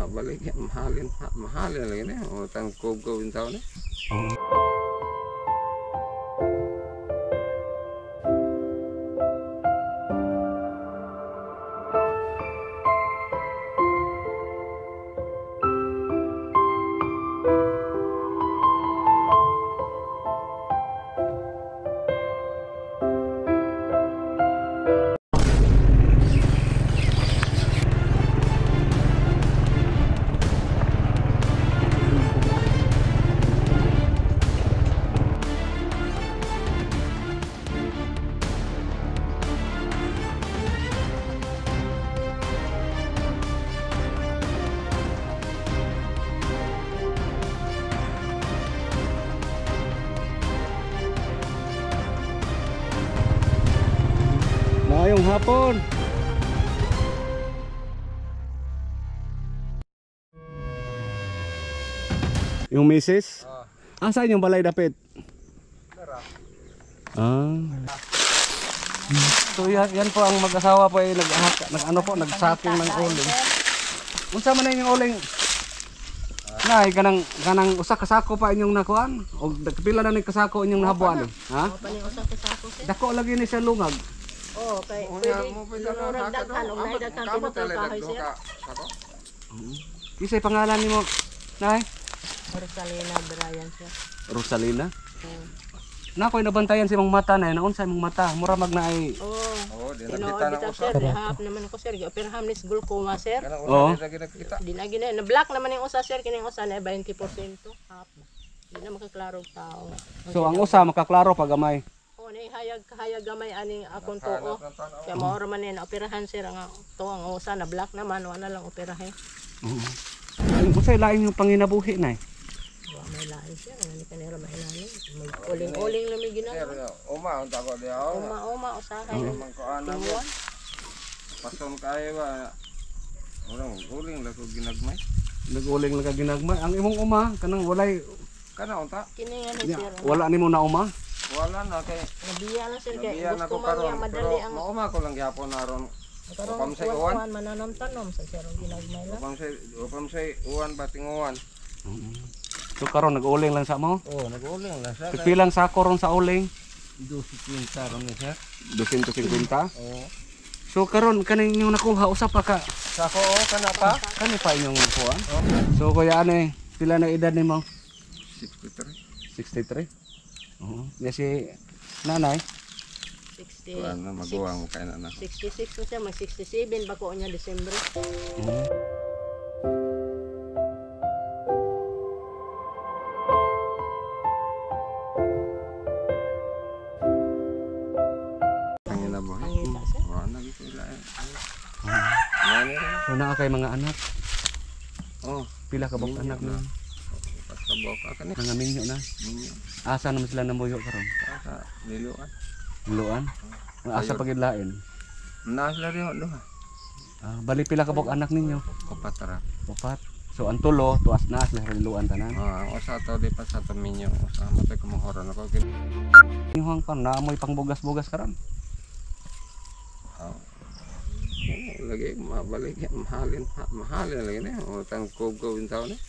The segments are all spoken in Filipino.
mabalik mahalin lagi nih utang gawin tahun nih. Ngayong hapon. Yung misis? Saan yung balay dapit? So yan po ang mag-asawa po ay nagsaking ng uling. Unsa man na yung uling? Nay kanang usa ka sako pa inyong nakuan og pila na ni kasako inyong nahabuan ha? Paning usa ka sako sir. Dako lagi ni sa lungag. Oh, kay pwede daghan og nay daghan pinutol kahoy sir. Kisay pangalan nimo, Nay? Rosalina Brian sir. Rosalina? Nakoy nabantayan si mong mata na unsay mong mata mura magnaay. Oh, Dinakita na sir, dihap naman ko sir, operahan ni glaucoma sir. Oo. Dinagi na black naman yung usa sir, kining usa na 20% half. Di na makaklaro tao. So ang usa makaklaro pag gamay. Oh, nay hayag gamay aning akong tuo. Kaya mao ra man na operahan sir ang tuo ang usa na black naman wala lang operahe. Unsay lain yung panginabuhi Nay? Wa may lain sir, ani kanira mailani. Uling-uling lang may ginagawa. Unta ko dia. Uma usahay. Mangkoana mo. Pason kay ba. Uling lang ko ginagmay. Naguling lang ka ginagmay. Ang imong uma kanang walay Kana unta? Kini nga ni sir. wala nimo na uma. Wala na kay Nabiya lang sir kay nabiyan gusto ako man karon. niya madali ang Mauma ko lang gyapon naron. karon Upam sa uwan. mananam-tanom sa sir ang ginagmay lang. Upam say uwan bating uwan. So karon nag-uling lang sa mo. Oh, nag-uling lang sa. Pilang sako ron sa uling? 250 ron ni sir. 250. Oh. So karon kaning inyong nakuha usa pa ka Sako kana pa? kani pa inyong nakuha. So kuya ane, pila na edad nimo? 63. 63. Oo. Ya si nanay 60. Ano maguwang kay na. 66 na siya, mag 67 bako niya Disyembre. Pangina mo. Pangita sir. Wa na gila. So naa kay mga anak. Oh, Pila ka bang anak na? pasabok ka ni. Mga minyo na. Ninyo. Asa naman sila namuyo karon? Sa niluan. Luan. Asa pagidlain. Nas la rin do. Bali pila ka bang anak ninyo? Kopatra. Upat. So ang tulo tuas na sila luan tanan. Ang usa to di pa sa to minyo. Usa matay ko mahoron ako. Inyong kan naamoy pangbugas-bugas karon. Lagi mabalik mahalin lagi nih utang gawin tahun nih.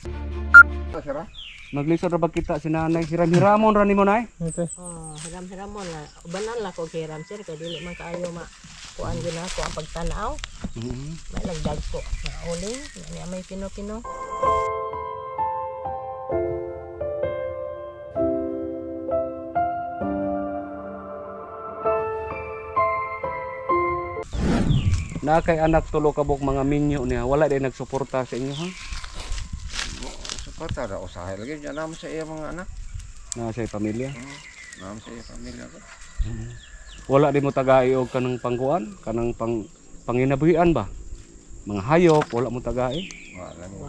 Sira. Maglisod ra ba kita si nanay hiram-hiramon ra nimo nay? Oh, hiram-hiramon na. Ubanan la ko hiram sir kay dili man kaayo ma kuan gyud ako ang pagtanaw. May lagdag ko na uling, na may pino-pino. Na kay anak tulo ka buk mga minyo niya wala din nagsuporta sa inyo ha? Suporta ra usahay lagi diyan naman sa iya mga anak. Na sa pamilya. Naman sa iya pamilya ko. Wala din mo tagai og kanang pangkuan, kanang panginabuhian ba? Mga hayop wala mo tagai. Wala ni.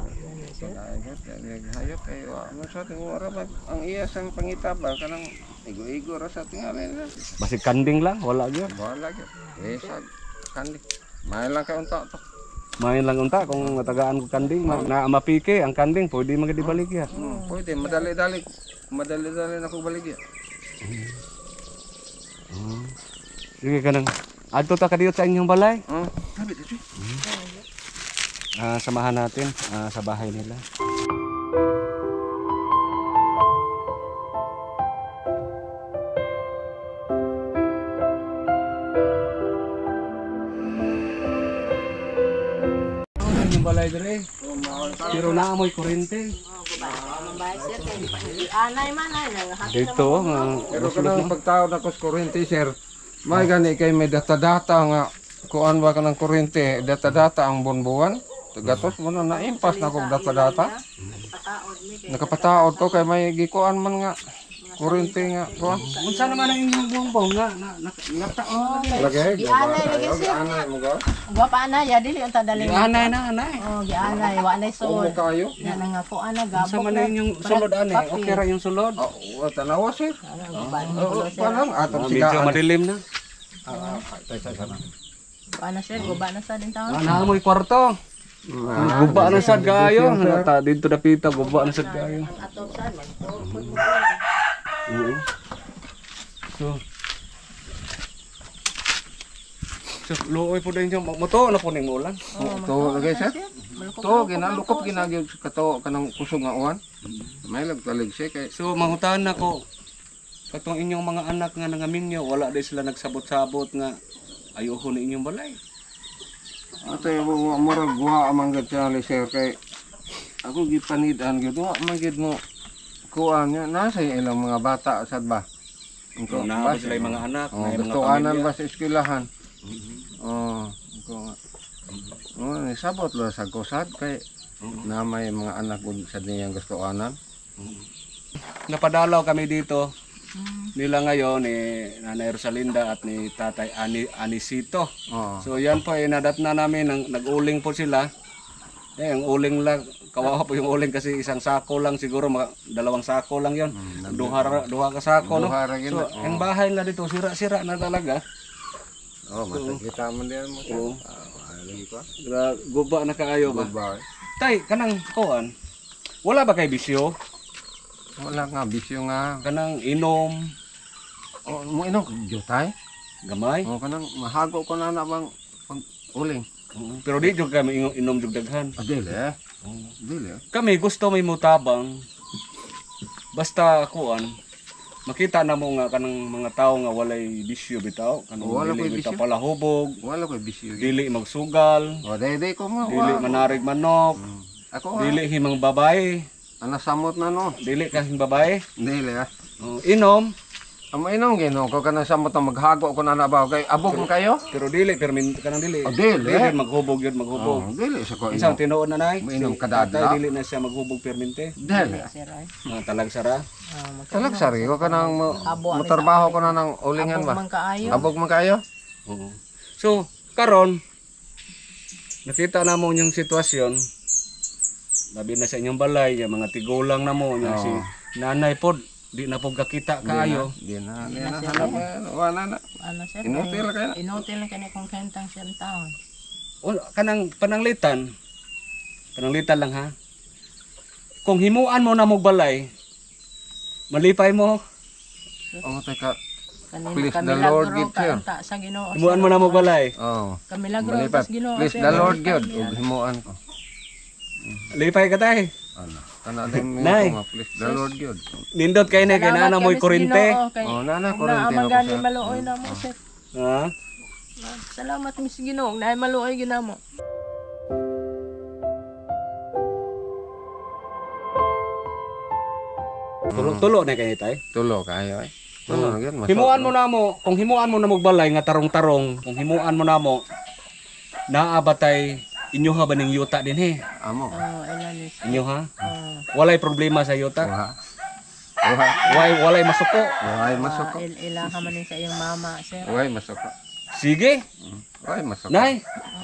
Hayop kay wa mo sa ting ora ba ang iya sang pangita ba kanang igo-igo ra sa tingali na. Basig kanding lang wala gyud. Wala gyud. Sa kandi. May lang kay unta to. Main lang unta kung matagaan ko kanding na mapike ang kanding pwede magdibalik ya. Pwede madali-dali na ko baligya. Sige kanang adto ta kadiyot sa inyong balay. Sabi dito. samahan natin sa bahay nila. Yung balay dire. Pero naamoy kuryente. Mabay sir, anay man ay Dito, Pero kanang pagtaod ako sa kuryente, sir, may gani kay may data-data nga kuan ba ka ng kuryente, data-data ang buwan-buwan. Gatos mo na naimpas na kong data-data. Nakapataod ko kay may gikuan man nga kuryente nga kuan. unsa naman ang inyong buong nga nataon Lagay, Gianay lagi sir. anay mo ga. Wa pa ana ya dili unta daling. anay na anay. Oh, gianay wa nay Umo suod. kayo. Yan nga ko ana gabok. Unsa man ang inyong sulod ani? Okay ra yung sulod. Oh, tanawa sir. Parang atong Medyo sigaan. madilim na. Ana sir, guba na sa din taon. Naamoy kwarto. Guba na sad kayo. Ta dito dapita guba na sad kayo. Ato sa man. So luoy po din yung moto na po ning ulan. To lagay sir. To ginalukop ginagyo kato kanang kusog nga uwan. May lagtalig siya kay So mangutan nako katong inyong mga anak nga nangaminyo wala di sila nagsabot-sabot nga ayuho ni inyong balay. ato yung murag wa amang gid siya ni sir kay ako gipanidan gyud wa man gid mo kuan nya nasa ilang mga bata sad ba. So na sila yung mga anak, Oh, may mga gusto anan pamilya. ba sa eskwelahan? Oh, ko nga. Oh, nisabot lo sa kusad kay na may mga anak gud sa niyang gusto anan. Napadalaw kami dito. Nila ngayon ni Nanay Rosalinda at ni Tatay Anisito. Oo. So yan po ay nadatna namin nag-uling po sila. Ang uling lang kawawa po yung uling kasi isang sako lang siguro mga 2 sako lang 'yon. Duha ka sako no. Duha ra gyud. So ang bahay na dito sira-sira na talaga. Oh, makita man din mo. Oo. Ali ko. Guba na kaayo ba? Goodbye. Tay kanang kuan. Wala ba kay bisyo? Wala nga bisyo nga. Kanang inom Oh, mo inog jutay. gamay? Oh, kanang mahago ko na bang uling. Pero di jud kami inom jud daghan. Adil eh. Dili. Kami gusto may mutabang. Basta kuan makita na mo nga kanang mga tao nga walay bisyo bitaw, kanang Wala dili ko'y bitaw bisyo. palahubog, Wala ko bisyo. dili magsugal, Oh, day ko mo. dili manarig manok, Ako dili himang babae, ana samot na no. dili kasing babae. Dili ah. Inom, Amo inom gino ko kana samot na maghago ko na nabaw kay abog mo kayo. pero dili permin kanang dili. Oh, dili. maghubog yun maghubog. Oh, dili sa ko Isang inom. tinuod na nay. Mainom si kadadla. tatay, dili na siya maghubog permente. Dili. Sir ay. Talag sara. Talag sari ko kanang Abo, motorbaho ko na ng ulingan ba. Man kaayo. Abog man kayo. Oo. So, karon nakita na mo yung sitwasyon. Labi na sa inyong balay, yung mga tigulang na mo, yung si nanay pod, di na po kakita kayo. Di na hanap wala na. Ano sir? Inutil ka na. Inutil na kani kung kentang siyang taon. O, kanang pananglitan lang ha. Kung himuan mo na mo balay, malipay mo, Oh, teka. Kanina Please, kami the Lord lagro give cheer. kaanta sa Ginoo. himuan mo na mo balay, Oh. Kami lagro Malipat. sa Ginoo. Please the Lord gyud ug himuan ko. lipay ka tay. Ano? Kana din mo Nay. ko nga, please the Lord gyud. Nindot kay na, kay nana mo'y kurinte. Oh, nana kurente na ko Naamagani sa. maluoy na mo sir. Ha? Salamat Miss Ginoo, naay maluoy ginamo. Tulo na kay tay. Tulo kayo eh. Tulo na gyud. Himuan mo na mo, kung himuan mo na mo balay nga tarong-tarong, kung himuan mo na mo, naabatay inyo ha ba ning yuta din he? Amo. Oh, ilan is. Inyo ha? Walay problema sa yuta. Wah. Wah. Walay masuko. Wah, masok. Ilaha man sa iyong mama sir. Wah, masok. Sige. Wah, masok. Nay.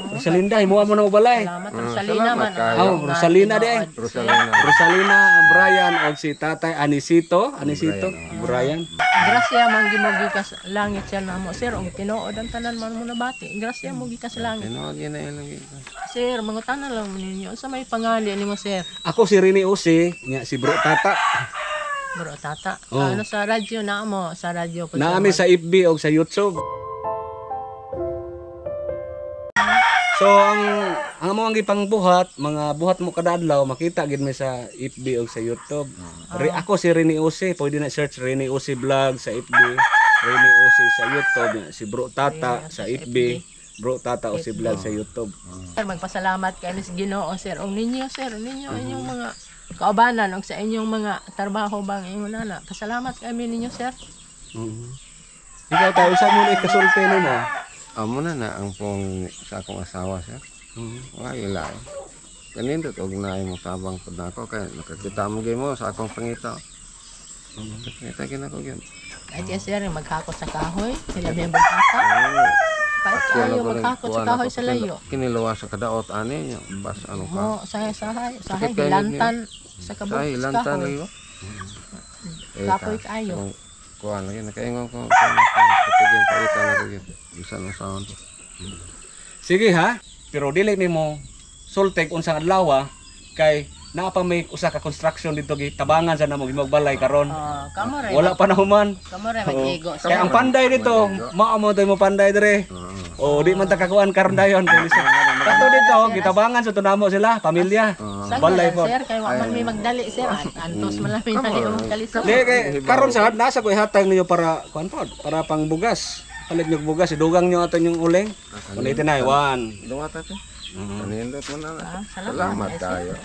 Rosalinda, himuan mo na mo balay. Salamat Rosalina man. kayo. Oh, Rosalina di ay. Rosalina. Rosalina, Brian o si Tatay Anisito, Brian. Grasya man gimugi ka sa langit siya namo sir, og tinuod ang tanan man mo nabati. Grasya mo gi ka sa langit. Ano gyud na ilang gyud. Sir, mangutana lang mo ninyo sa may pangali nimo sir. Ako si Rini Usi, nya si Bro Tata. Bro tata. Oh. Ano sa radyo na mo, sa radyo po. Naami sa FB o sa YouTube. So ang mo ang gipangbuhat, mga buhat mo kada adlaw makita gid mi sa FB o sa YouTube. Ako si Rene Ose, pwede na search Rene Ose vlog sa FB, Rene Ose sa YouTube, si Bro Tata sa FB, Bro Tata Ose vlog sa YouTube. Sir, magpasalamat kami sa Ginoo, sir. Og ninyo, sir, ninyo inyong mga kaubanan og sa inyong mga trabaho bang ingon na. Pasalamat kami ninyo, sir. Ikaw tayo sa mo ni kasulti mo. Amo na ang pong sa akong asawa siya. Wala ila. Kanindot og naay mo tabang pud nako kay nakakita mo gyud mo sa akong pangita. Kita kinako gyud. Kahit yan, sir, maghakot sa kahoy, sila may bagkaka. Kahit ayaw maghakot sa kahoy sa layo. Kiniluwa sa kadaot ani bas ano ka. Mo, sahay, hilantan sa kabuk. Sa ilantan niyo. Kapoy kayo. Kuan lagi nakaingon ko patigin paita na ko gyud. Bisan mo sound. Sige ha, pero dili nimo sultek unsang adlaw kay naa pa may usa ka construction dito gitabangan sa namo gimog balay karon. Kamo rin. Wala pa na human. Kamo rin, mag-ego. Kaya ang panday dito, mao mo tayo mo panday dire. O di man ta kakuan karon dayon kay lisa. Kato dito gitabangan sa tunamo sila, pamilya. Balay po. Sir, kay wa man may magdali, sir. Antos man lang may dali o kalisod. Di kay karon sa nasa ko ihatag niyo para kuan pod, para pang bugas. Palit niyo bugas, idugang niyo aton yung uling. Ulitin na 1. Duwata to. Kanindot mo na. Salamat Salamat kayo.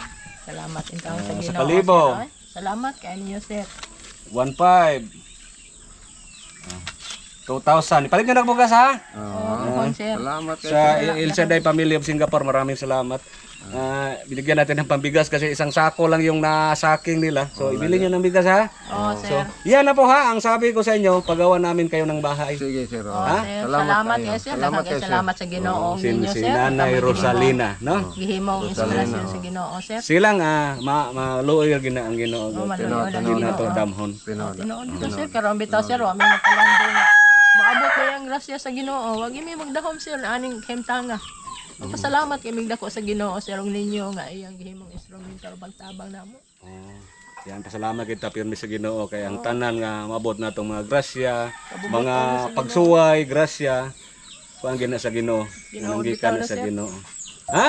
Salamat in taon sa Ginoo. Sa kalibo. sir, ay. Salamat kay ninyo, sir. 1.5. 2,000. Ipalit nyo na bugas ha? Oo, sir. Salamat kayo. Sa El Shaddai Family of Singapore, maraming salamat. Binigyan natin ng pambigas kasi isang sako lang yung nasaking nila. So, ibili nyo ng bigas ha? Oo, sir. Yan na po ha, ang sabi ko sa inyo, pagawa namin kayo ng bahay. Sige sir. Oo, sir. Salamat kayo, sir. Salamat Daghang salamat sa Ginoo Si ninyo, sir. Nanay Rosalina, no? Gihimong inspirasyon sa Ginoo, sir. Silang maluoy ang Ginoo. Maluoy ang Hindi na to Ginoo. damhon. Tinoon dito, sir. Karon bitaw, sir. Wa may nagkalando nga. Maabot ko yung grasya sa Ginoo. Wag mi magdahom, sir. Aning hemtanga. Pasalamat kay migdako sa Ginoo, sir. Og ninyo nga iyang gihimong instrumental pagtabang namo. Yan, pasalamat kita pirmi sa Ginoo kay ang tanan nga mabot na itong mga grasya, mga pagsuway, grasya, kuang gina sa Ginoo, Ginoo, gikan bitaw na, sa sir. Ginoo. Ha?